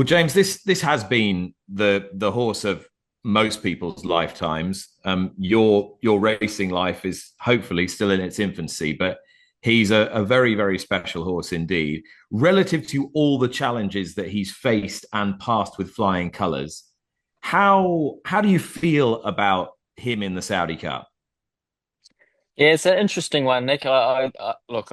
Well, James, this has been the horse of most people's lifetimes. Your racing life is hopefully still in its infancy, but he's a very, very special horse indeed. Relative to all the challenges that he's faced and passed with flying colours, how do you feel about him in the Saudi Cup? Yeah, it's an interesting one, Nick. Look,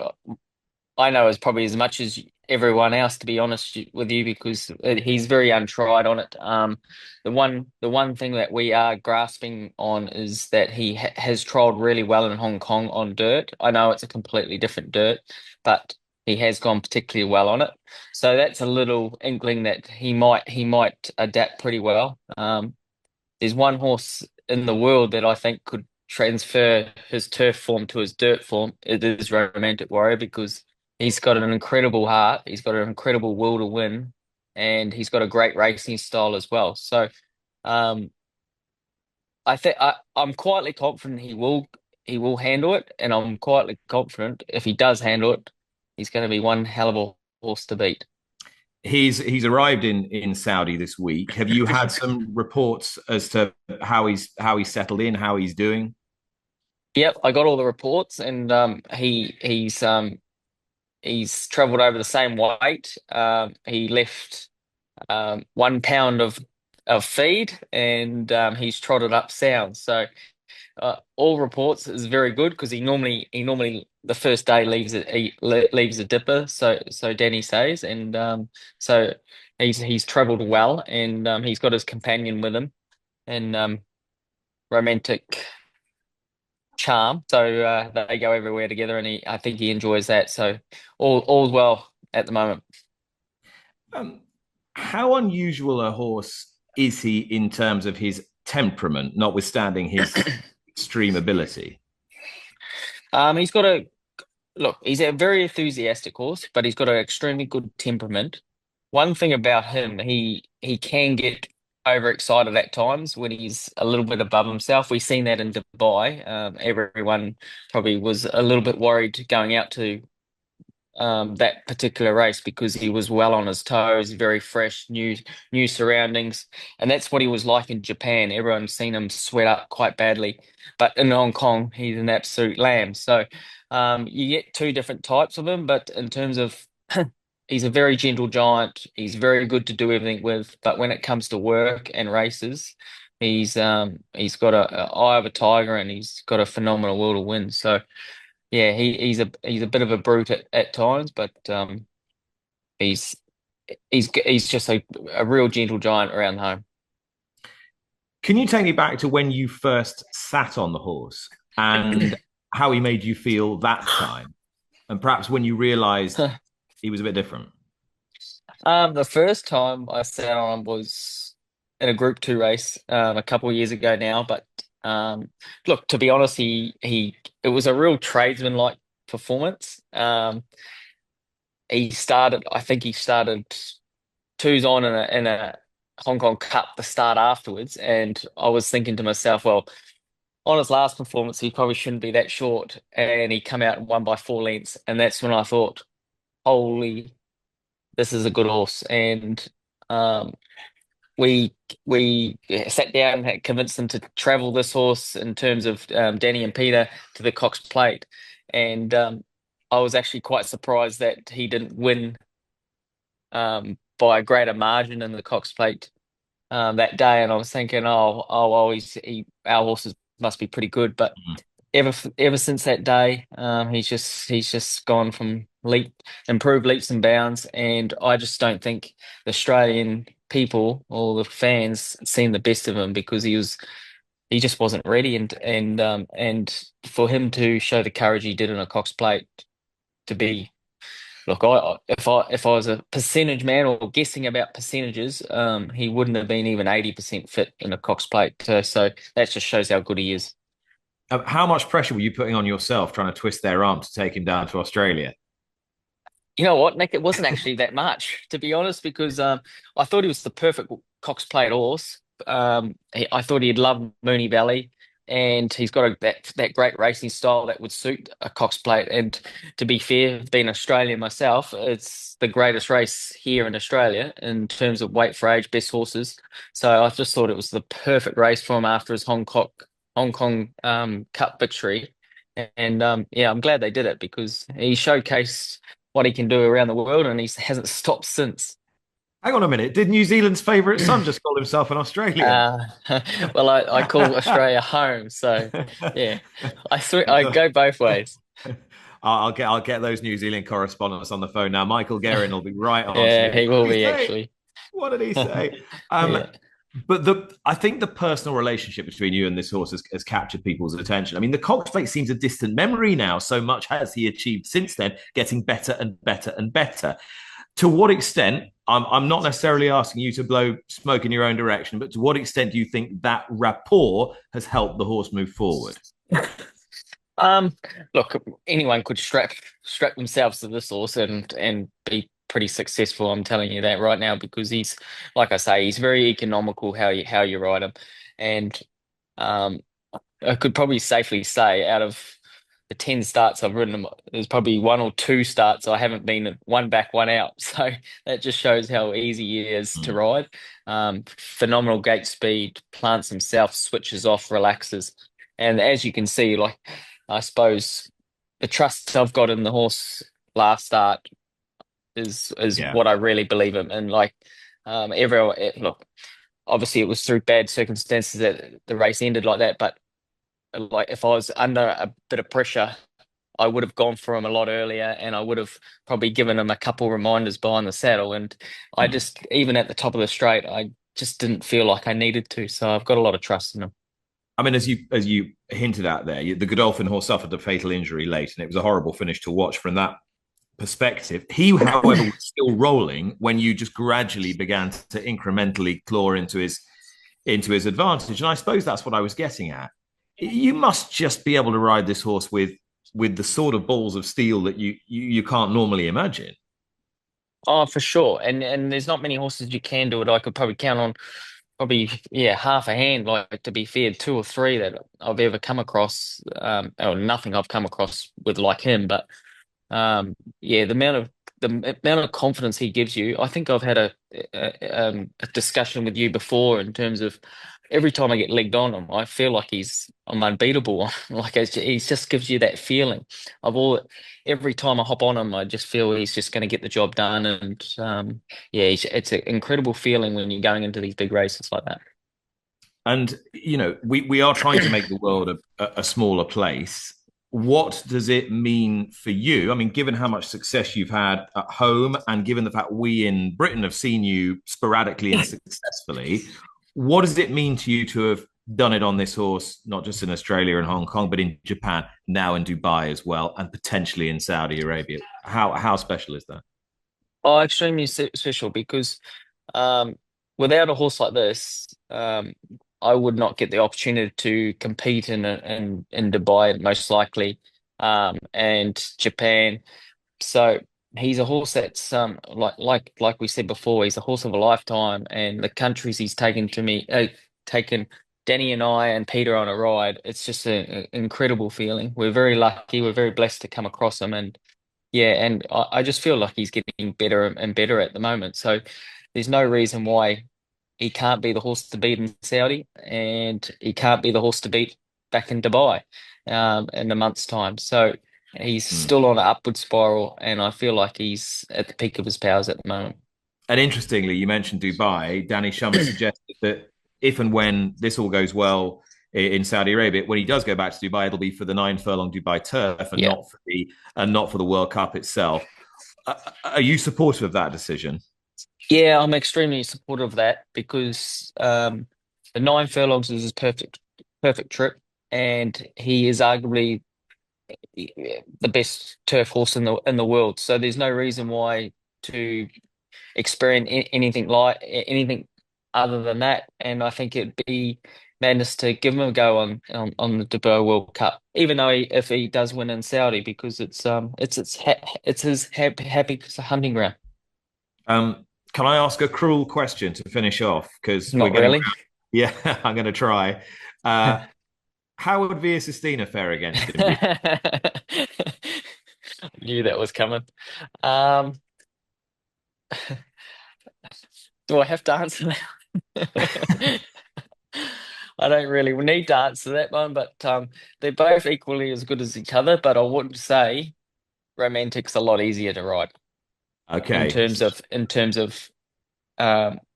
I know as probably as much as everyone else, to be honest with you, because he's very untried on it. The one thing that we are grasping on is that he ha has trialled really well in Hong Kong on dirt. I know it's a completely different dirt, but he has gone particularly well on it. So that's a little inkling that he might adapt pretty well. There's one horse in the world that I think could transfer his turf form to his dirt form. It is Romantic Warrior because he's got an incredible heart, he's got an incredible will to win, and he's got a great racing style as well. So um, I'm quietly confident he will handle it, and I'm quietly confident if he does handle it, he's going to be one hell of a horse to beat. He's arrived in Saudi this week. Have you had some reports as to how he's settled in, how he's doing? Yep, I got all the reports, and he's travelled over the same weight. He left 1 pound of feed, and he's trotted up sound. So all reports is very good because he normally the first day leaves a dipper. So Danny says, and so he's travelled well, and he's got his companion with him, and romantic charm. So they go everywhere together, and I think he enjoys that. So all's well at the moment. Um, how unusual a horse is he in terms of his temperament, notwithstanding his extreme ability? He's got a look. He's a very enthusiastic horse, but he's got an extremely good temperament. One thing about him, he can get overexcited at times when he's a little bit above himself. We've seen that in Dubai. Everyone probably was a little bit worried going out to that particular race because he was well on his toes, very fresh, new surroundings, and that's what he was like in Japan. Everyone's seen him sweat up quite badly, but in Hong Kong, he's an absolute lamb. So you get two different types of him, but in terms of he's a very gentle giant. He's very good to do everything with, but when it comes to work and races, he's got a eye of a tiger and he's got a phenomenal will to win. So. Yeah, he's a bit of a brute at times, but he's he's just a real gentle giant around home. Can you take me back to when you first sat on the horse and how he made you feel that time? And perhaps when you realized he was a bit different? The first time I sat on him was in a Group 2 race a couple of years ago now. But look, to be honest, he it was a real tradesman-like performance. I think he started twos on in a Hong Kong Cup the start afterwards, and I was thinking to myself, well, on his last performance, he probably shouldn't be that short, and he come out and won by 4 lengths, and that's when I thought, holy, this is a good horse, and um, we we sat down and had convinced them to travel this horse in terms of Danny and Peter to the Cox Plate, and I was actually quite surprised that he didn't win by a greater margin in the Cox Plate that day, and I was thinking, our horses must be pretty good. But ever since that day, he's just gone from improved leaps and bounds, and I just don't think the Australian people or the fans seen the best of him because he just wasn't ready, and for him to show the courage he did in a Cox Plate to be. Look, if I was a percentage man or guessing about percentages, he wouldn't have been even 80% fit in a Cox Plate. So that just shows how good he is. How much pressure were you putting on yourself trying to twist their arm to take him down to Australia? You know what, Nick? It wasn't actually that much, to be honest, because I thought he was the perfect Cox Plate horse. I thought he'd love Mooney Valley. and he's got that great racing style that would suit a Cox Plate. And to be fair, being Australian myself, it's the greatest race here in Australia in terms of weight for age, best horses. So I just thought it was the perfect race for him after his Hong Kong Cup victory. And yeah, I'm glad they did it because he showcased what he can do around the world, and he hasn't stopped since. Hang on a minute. Did New Zealand's favourite son just call himself an Australian? Uh, well, I call Australia home, so yeah, I go both ways. I'll get those New Zealand correspondents on the phone now. Michael Guerin will be right on to Yeah, me. he What will did he be say? actually. What did he say? Um, Yeah. but I think the personal relationship between you and this horse has captured people's attention. I mean, the Cox Plate seems a distant memory now. So much has he achieved since then, getting better and better and better. To what extent? I'm not necessarily asking you to blow smoke in your own direction, but to what extent do you think that rapport has helped the horse move forward? Um, Look, anyone could strap themselves to this horse and be pretty successful. I'm telling you that right now because like I say, he's very economical how you ride him, and um, I could probably safely say out of the 10 starts I've ridden him, there's probably one or two starts I haven't been one back, one out. So that just shows how easy he is to Mm. ride. Phenomenal gate speed, plants himself, switches off, relaxes. And as you can see, like I suppose the trust I've got in the horse last start is Yeah. what I really believe in. And like everyone, look, obviously it was through bad circumstances that the race ended like that, but like if I was under a bit of pressure, I would have gone for him a lot earlier and I would have probably given him a couple reminders behind the saddle. And I Mm. just, even at the top of the straight, I just didn't feel like I needed to. So I've got a lot of trust in him. I mean, as you hinted at there, the Godolphin horse suffered a fatal injury late, and it was a horrible finish to watch from that perspective. He, however, was still rolling when you just gradually began to incrementally claw into his advantage. And I suppose that's what I was getting at. You must just be able to ride this horse with the sort of balls of steel that you can't normally imagine. Oh, for sure. And there's not many horses you can do it. I could probably count on probably, yeah, half a hand, like to be fair, two or three that I've ever come across. Or nothing I've come across with like him, but yeah, the amount of confidence he gives you. I think I've had a discussion with you before in terms of every time I get legged on him, I feel like I'm unbeatable. Like he just gives you that feeling of all. Every time I hop on him, I just feel he's just going to get the job done. And yeah, it's an incredible feeling when you're going into these big races like that. And we are trying to make the world a smaller place. What does it mean for you? I mean, given how much success you've had at home, and given the fact we in Britain have seen you sporadically and successfully, what does it mean to you to have done it on this horse, not just in Australia and Hong Kong, but in Japan, now in Dubai as well, and potentially in Saudi Arabia? How special is that? Oh, extremely special because um, without a horse like this, I would not get the opportunity to compete in Dubai most likely, and Japan. So he's a horse that's like we said before, he's a horse of a lifetime, and the countries he's taken Danny and I and Peter on a ride. It's just an incredible feeling. We're very lucky. We're very blessed to come across him, and yeah, and I just feel like he's getting better and better at the moment. So there's no reason why he can't be the horse to beat in Saudi, and he can't be the horse to beat back in Dubai in a month's time. So he's Hmm. still on an upward spiral, and I feel like he's at the peak of his powers at the moment. And interestingly, you mentioned Dubai. Danny Shummer suggested that if and when this all goes well in Saudi Arabia, when he does go back to Dubai, it'll be for the 9 furlong Dubai turf and Yeah. not for the World Cup itself. Are you supportive of that decision? Yeah, I'm extremely supportive of that because the 9 furlongs is his perfect trip, and he is arguably the best turf horse in the world. So there's no reason why to experience anything other than that. And I think it'd be madness to give him a go on the Dubai World Cup, even though if he does win in Saudi, because it's his happy hunting ground. Um, can I ask a cruel question to finish off? Because we're Not getting really. around. Yeah, I'm going to try. Uh, How would Via Sistina fare against him? Knew that was coming. Um, do I have to answer that? I don't really need to answer that one, but they're both equally as good as each other. But I would say Romantic's a lot easier to ride Okay. in terms of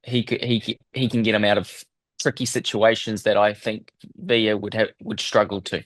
he can get him out of tricky situations that I think Villa would struggle to.